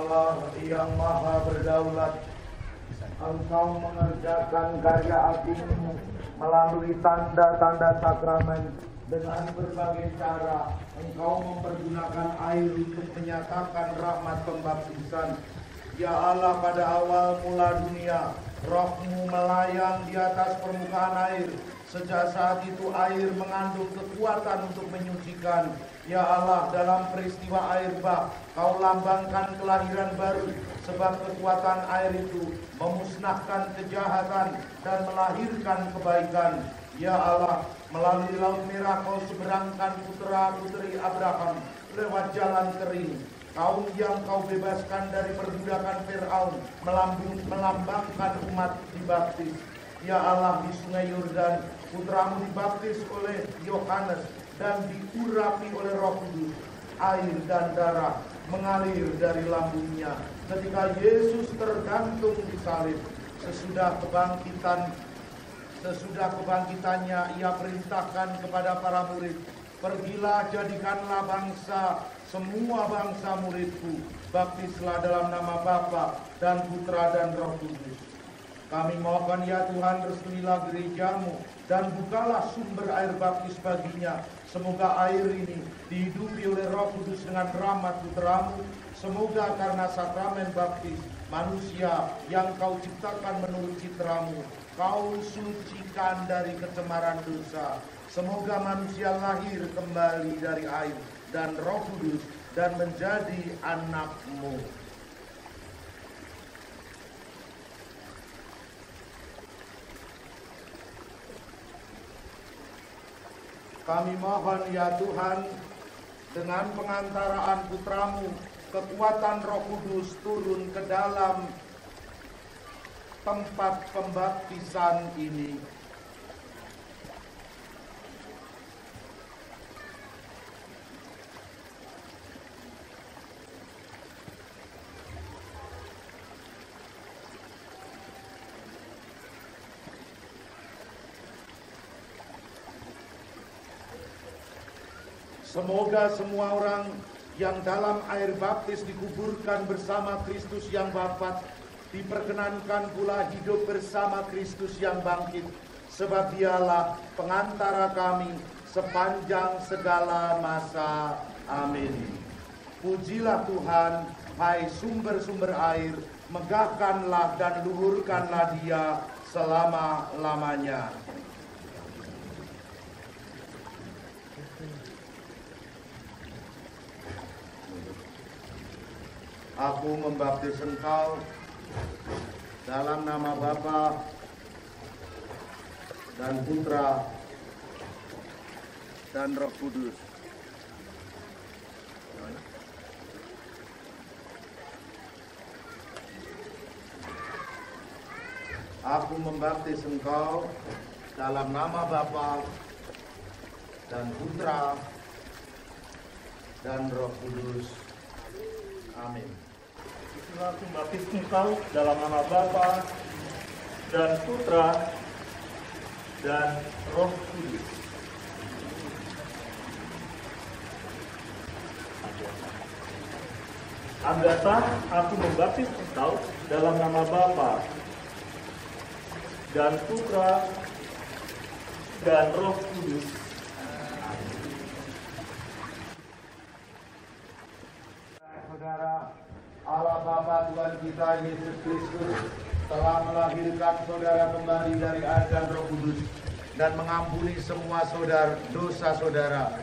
Allah yang maha berdaulat, Engkau mengerjakan karya apimu melalui tanda-tanda sakramen. Dengan berbagai cara Engkau mempergunakan air untuk menyatakan rahmat pembaptisan. Ya Allah, pada awal mula dunia Roh-Mu melayang di atas permukaan air. Sejak saat itu air mengandung kekuatan untuk menyucikan. Ya Allah, dalam peristiwa air bah, Kau lambangkan kelahiran baru, sebab kekuatan air itu memusnahkan kejahatan dan melahirkan kebaikan. Ya Allah, melalui Laut Merah Kau seberangkan putra-puteri Abraham lewat jalan kering. Kaum yang Kau bebaskan dari perbudakan Fir'aun melambangkan umat dibaptis. Ya Allah, di Sungai Yordan putramu dibaptis oleh Yohanes dan diurapi oleh Roh Kudus. Air dan darah mengalir dari lambungnya ketika Yesus tergantung di salib. Sesudah kebangkitannya, Ia perintahkan kepada para murid, "Pergilah, jadikanlah semua bangsa muridku, baptislah dalam nama Bapa dan Putra dan Roh Kudus." Kami mohon ya Tuhan, restuilah gerejamu dan bukalah sumber air baptis baginya. Semoga air ini dihidupi oleh Roh Kudus dengan rahmat Putramu. Semoga karena sakramen baptis manusia yang Kau ciptakan menurut citramu, Kau sucikan dari kecemaran dosa. Semoga manusia lahir kembali dari air dan Roh Kudus dan menjadi anak-Mu. Kami mohon ya Tuhan, dengan pengantaraan Putramu, kekuatan Roh Kudus turun ke dalam tempat pembaptisan ini. Semoga semua orang yang dalam air baptis dikuburkan bersama Kristus yang wafat, diperkenankan pula hidup bersama Kristus yang bangkit, sebab Dialah pengantara kami sepanjang segala masa. Amin. Pujilah Tuhan, hai sumber-sumber air, megahkanlah dan luhurkanlah Dia selama-lamanya. Aku membaptis engkau dalam nama Bapa dan Putra dan Roh Kudus. Aku membaptis engkau dalam nama Bapa dan Putra dan Roh Kudus. Amin. Aku membaptis engkau dalam nama Bapa dan Putra dan Roh Kudus. Agatha, aku membaptis engkau dalam nama Bapa dan Putra dan Roh Kudus. Saudara, Allah Bapa Tuhan kita Yesus Kristus telah melahirkan saudara kembali dari air dan Roh Kudus dan mengampuni semua dosa saudara.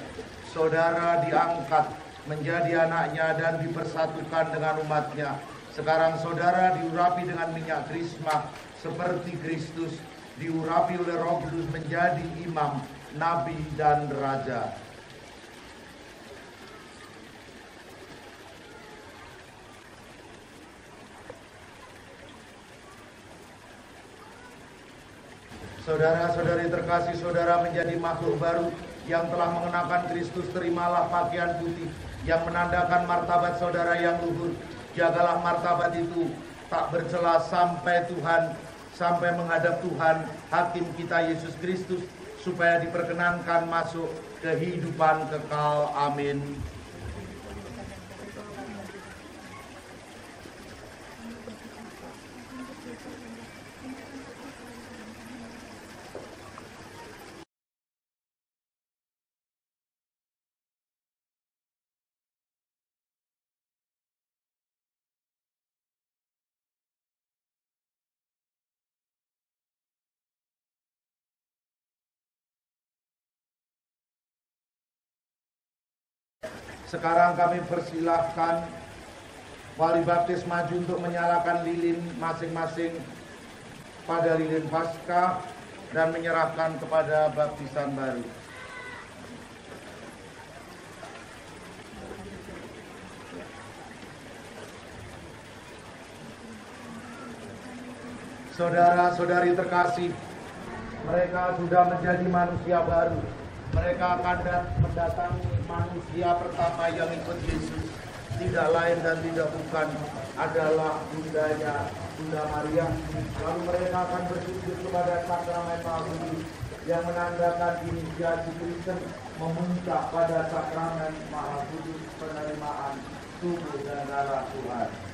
Saudara diangkat menjadi anaknya dan dipersatukan dengan umatnya. Sekarang saudara diurapi dengan minyak krisma seperti Kristus diurapi oleh Roh Kudus menjadi imam, nabi dan raja. Saudara-saudari terkasih, saudara menjadi makhluk baru yang telah mengenakan Kristus. Terimalah pakaian putih yang menandakan martabat saudara yang luhur. Jagalah martabat itu tak bercela sampai menghadap Tuhan, Hakim kita Yesus Kristus, supaya diperkenankan masuk kehidupan kekal. Amin. Sekarang kami persilahkan wali baptis maju untuk menyalakan lilin masing-masing pada lilin Paskah dan menyerahkan kepada baptisan baru. Saudara-saudari terkasih, mereka sudah menjadi manusia baru. Mereka akan mendatangi manusia pertama yang ikut Yesus. Tidak lain dan tidak bukan adalah bundanya, Bunda Maria. Lalu mereka akan bersujud kepada sakramen Maha Kudus yang menandakan inisiasi Kristen memuncak pada sakramen Maha Kudus penerimaan tubuh dan darah Tuhan.